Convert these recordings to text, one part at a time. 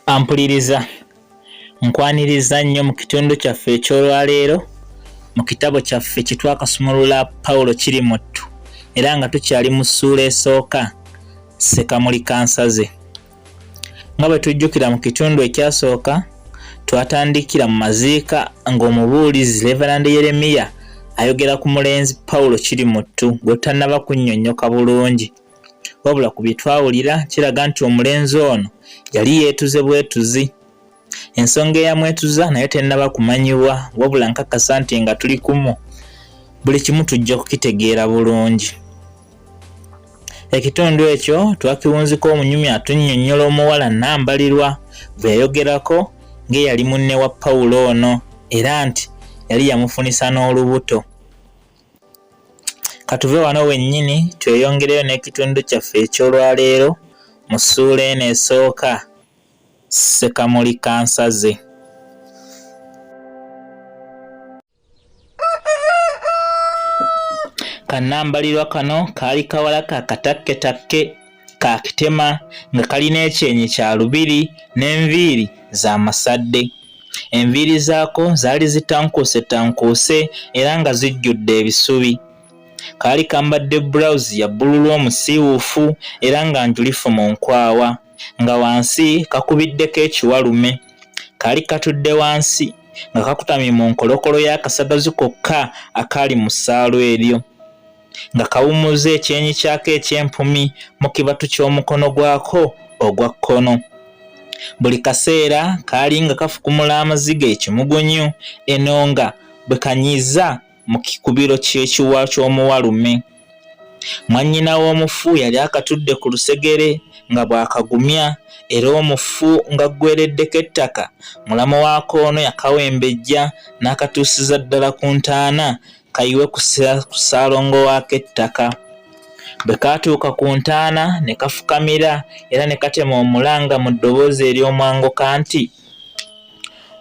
Ampuliriza nkwaniriza nnyo mu kitundu kyaffe eky'olwaleero mu kitabo kyaffe kye twakasumulula Pawulo Kirimuttu era nga tukyali mu ssuula esooka Ssekamuli Kansaze. Nga bwe tujjukira mu kitundu ekyasooka twatandikira mu maziika ng'omubuulizi Reverand Yeremiya ayogera ku mulenzi Pawulo Kirimuttu gwe tannaba kunnyonnyoka bulungi. Wabula ku bye twawulira kiraga nti omulenzi ono yali yeetuze bwetuzi. Ensonga eyamwetuza naye tennaba kumanyibwa, wabula nkakasa nti nga tuli kumu buli kimu tujja kukitegeera bulungi. Ekitundu ekyo twakiwunziko omunyumi atunnyonnyola omuwala Nambalirwa bwe yayogerako ng'eyali munne wa Pawulo ono era nti yali yamufunisa n'olubuto. Katuve wano wennyini tweyongereyo n'ekitundu kyaffe eky'olwaleero mu ssuula eno esooka Ssekamuli Kansaze. Kanambalirwa kano kaali kawala ka katakketakke ka kitema nga kalina ekyenyi kya lubiri n'enviiri za masadde. Enviiri zaako zaali zitankuuse era nga zijjudde ebisubi. Kaali kambadde blouse ya bbululu omusiiwuufu era nga njulifu mu nkwawa, nga wansi kakubiddeko ekiwalume. Kaali katudde wansi nga kakutamye mu nkolokolo y'akasagazi kokka akaali mu ssaalu eryo, nga kawummuza ekyenyi kyako eky'empumi mu kibatu ky'omukono gwako ogwa kkono. Buli kaseera kaali nga kafukumula amaziga ekimugunyu eno nga bwe kanyiza mu kikubiro ky'ekiwa ky'omuwalume. Mwannyina w'omufu yali akatudde ku lusegere nga bw'akagumya era omufu nga ggwereddeko ettaka, mulamu waako ono yakawembejja n'akatuusiza ddala ku ntaana kayiwe ku ssaalongo waako ettaka. Bwe kaatuuka ku ntaana ne kafukamira era ne katema omulanga mu ddoboozi ery'omwanguka nti,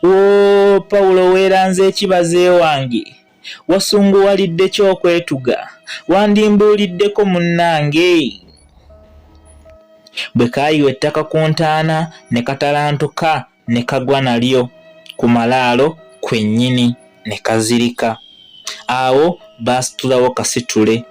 "Woo Pawulo weeranze ekibaze wange, wasunguwalidde ky'okwetuga, wandimbuuliddeko munnange." Bwe kaayiwa ettaka ku ntaana ne katalantuka ne kagwa nalyo ku malaalo kwennyini ne kazirika. Awo baasitulawo kasitule.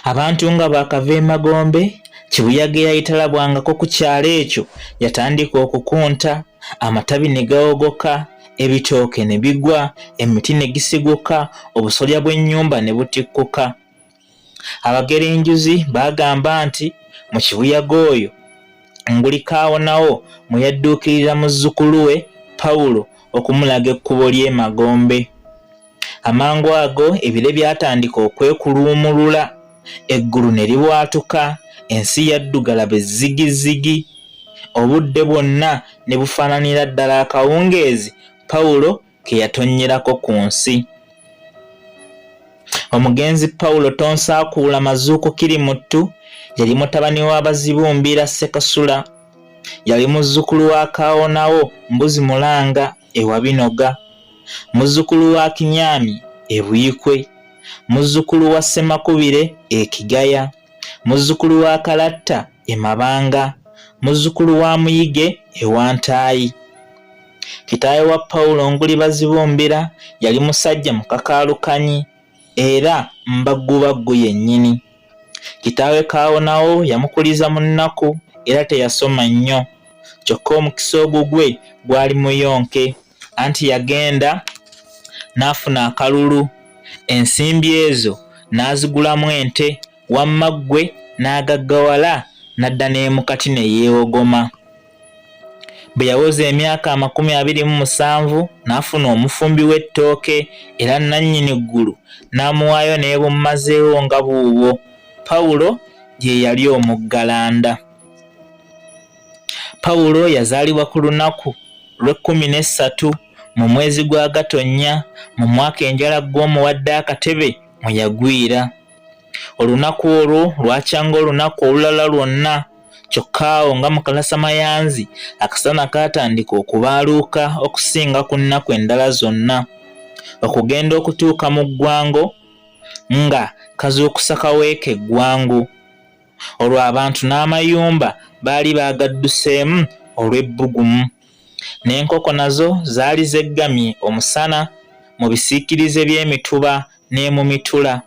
Abantu nga baakava emagombe, kibuyaga eyayitalabwangako ku kyalo ekyo yatandika okukunta, amatabi ne gawogoka, ebitooke ne bigwa, emiti ne gisiguka, obusolya bw'ennyumba ne butikkuka. Abagerenjuzi baagamba nti mu kibuyaga oyo ngulikaawo nawo mwe yadduukirira muzzukulu we Pawulo okumulaga ekkubo ly'emagombe. Amangu ago ebire byatandika okwekuluumulula, eggulu ne libwatuka, ensi yaddugala bezzigizigi, obudde bwonna ne bufaananira ddala akawungeezi Pawulo ke yatonnyerako ku nsi. Omugenzi Pawulo Tonsaakuula Mazuuku Kirimuttu yali mutabani w'Abazibumbira Ssekasula. Yali muzzukulu wa Kaawonawo Mbuzi Mulanga ewa Binoga, muzzukulu wa Kinyaami e Buyikwe, muzzukulu wa Ssemakubire e Kigaya, muzzukulu wa Kalatta e Mabanga, muzzukulu wa Muyige e Wantaayi. Kitaawe wa Pawulo Nguli Bazibumbira yali musajja mukakaalukanyi era mbaggubaggu yennyini. Kitaawe Kaawonawo yamukuliza mu nnaku era teyasoma nnyo, kyokka omukisa ogwo gwe gwali muyonke, anti yagenda n'afuna akalulu, ensimbi ezo n'azigulamu ente, wamma ggwe n'agaggawala n'adda n'emukati ne yeewogoma. Bwe yawoza emyaka 27 n'afuna omufumbi w'ettooke era nannyini ggulu n'amuwaayo n'ebummazeewo nga buubwo. Pawulo ye yali omuggalanda. Pawulo yazaalibwa ku lunaku lw'e13 mu mwezi gwa Gatonnya mu mwaka enjala gw'omuwadde akatebe mwe yagwira. Olunaku olwo lwakyanga olunaku olulala lwonna, kyokka awo nga mu kalasamayanzi akasana kaatandika okubaaluuka okusinga ku nnaku endala zonna, okugenda okutuuka mu ggwango nga kazuukusa kaweeka eggwangu. olwo abantu n'amayumba baali bagadduseemu olw'ebbugumu, n'enkoko nazo zaali zeggamye omusana mu bisiikirize by'emituba ne mu mitula.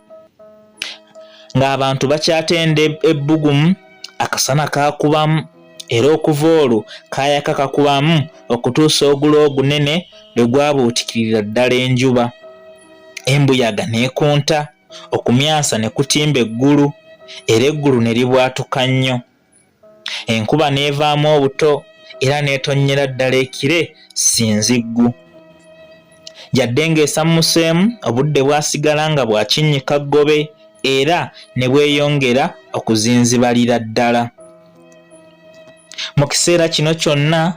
Ng'abantu bakyatenda ebbugumu, akasana kaakubamu, era okuva olwo kaayaka kakubamu okutuusa ogulo ogunene lwe gwabuutikirira ddala enjuba. Embuyaga n'ekunta, okumyansa ne kutimba eggulu, era eggulu ne libwatuka nnyo. Enkuba n'evaamu obuto, era n'etonnyera ddala ekire sinziggu. Yadde ng'esammuseemu, obudde bwasigala nga bwakinnyika ggobe, era ne bweyongera okuzinzibalira ddala. Mu kiseera kino kyonna,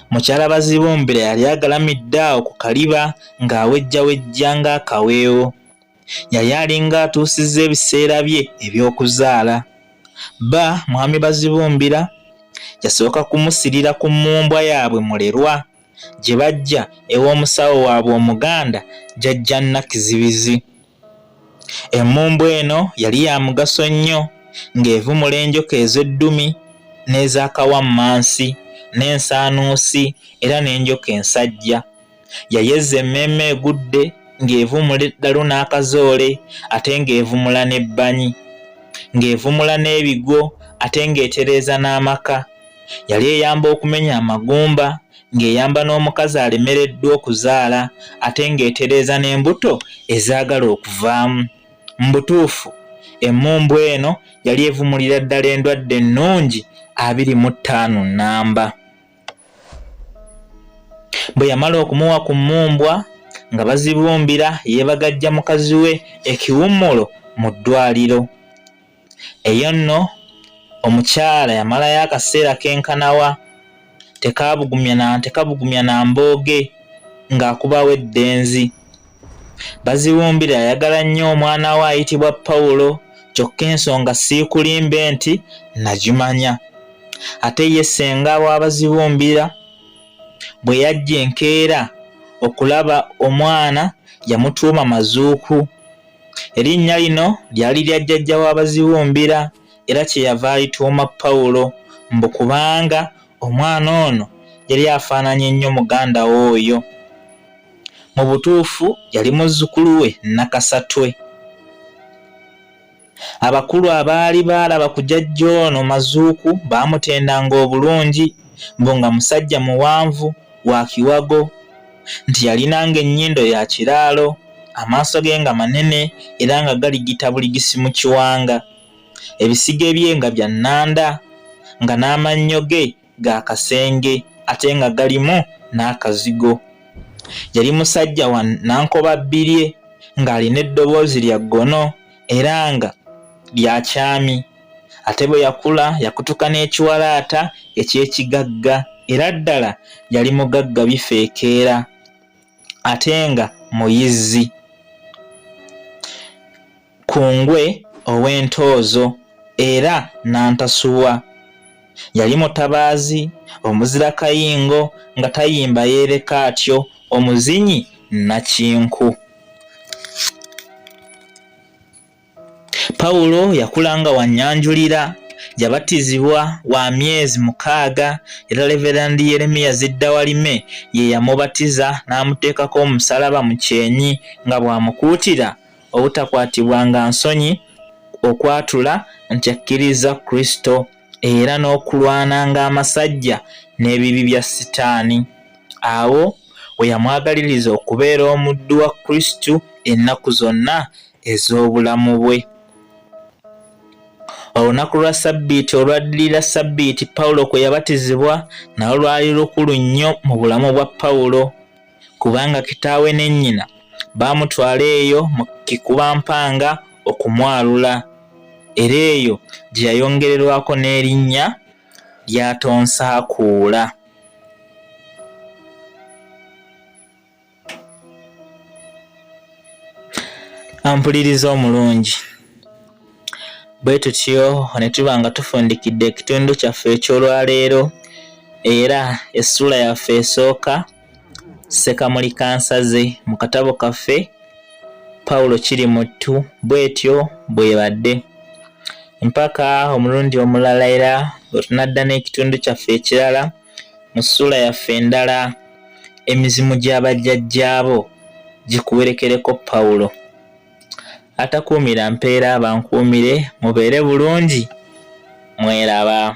mukyala Bazibumbira yali agalamidde awo ku kaliba ng'awejjawejja ng'akaweewo. Yali alinga atuusizza ebiseera bye eby'okuzaala. Bba mwami Bazibumbira yasooka kumusirira ku mmumbwa yaabwe mulerwa gye bajja ew'omusawo waabwe Omuganda jjajja Nakizibizi. Emmumbwa eno yali ya mugaso nnyo, ng'evumula enjoka ez'eddumi n'ez'akawammansi n'ensaanuusi era n'enjoka ensajja. Yayezza emmeeme egudde ng'evumula eddalu n'akazoole ate ng'evumula n'ebbanyi, ng'evumula n'ebigo ate ng'etereeza n'amaka. Yali eyamba okumenya amagumba, ng'eyamba n'omukazi alemereddwa okuzaala ate ng'etereeza n'embuto ezaagala okuvaamu. Mu butuufu emmumbwa eno yali evumulira ddala endwadde ennungi 25 nnamba. Bwe yamala okumuwa ku mmumbwa, nga Bazibumbira yeebagajja mukazi we ekiwummulo mu ddwaliro. Eyo nno omukyala yamalayo akaseera kenkanawa, tekabugumya na mbooge, ng'akubawo eddenzi. Bazibumbira yayagala nnyo omwana we ayitibwa Pawulo, kyokka ensonga siikulimbe nti nagimanya. Ate ye ssenga wa Bazibumbira bwe yajja enkeera okulaba omwana yamutuuma Mazuuku. Erinnya lino lyali lya jjajja wa Bazibumbira, era kyeyava alituuma Pawulo, mbu kubanga omwana ono yali afaananye nnyo muganda we oyo. Mu butuufu yali muzzukulu we nakasatwe. Abakulu abaali baalaba ku jjajja ono Mazuuku baamutendanga obulungi, mbu nga musajja muwanvu wa kiwago, nti yalinanga ennyindo ya kiraalo, amaaso ge nga manene era nga galigita buligisi mu kiwanga, ebisige bye nga bya nnanda, nga n'amannyo ge ga kasenge ate nga galimu n'akazigo. Yali musajja wa nankoba bbirye, ng'alina eddoboozi lya ggono era nga lya kyami. Ate bwe yakula yakutuka n'ekiwalaata eky'ekigagga, era ddala yali mugagga bifeekeera, ate nga muyizzi. Kungwe ow'entoozo era n'antasuwa. Yali mutabaazi, omuzira kayingo, nga tayimba yeereka atyo, omuzinyi nakinku. Pawulo yakula nga wannyanjulira, yabatizibwa wa myezi 6, era Leverandi Yeremiya Ziddawalime ye yamubatiza n'amuteekako omusalaba mu kyenyi nga bw'amukuutira obutakwatibwanga nsonyi, okwatula nti akkiriza Kristo era n'okulwananga amasajja n'ebibi bya Sitaani. Awo we yamwagaliriza okubeera omuddu wa Kristo ennaku zonna ez'obulamu bwe. Olunaku lwa Ssabbiiti olwaddirira Ssabbiiti Pawulo kwe yabatizibwa nalwo lwali lukulu nnyo mu bulamu bwa Pawulo, kubanga kitaawe ne nnyina baamutwala eyo mu kikubampanga okumwalula, era eyo gye yayongererwako n'erinnya lya Tonsaakuula. Ampuliriza omulungi, bwe tutyo ne tuba nga tufundikidde ekitundu kyaffe eky'olwaleero, era essula yaffe esooka Ssekamuli Kansaze mu katabo kaffe Pawulo Kirimuttu. Bwetyo bwebadde. mpaka omulundi omulala era wetunadda n'ekitundu kyaffe ekirala mu ssula yaffe endala emizimu gy'abajjajjaabo gikuwerekereko Pawulo. Atakuumira mpeera bankuumire, mubeere bulungi, mweraba.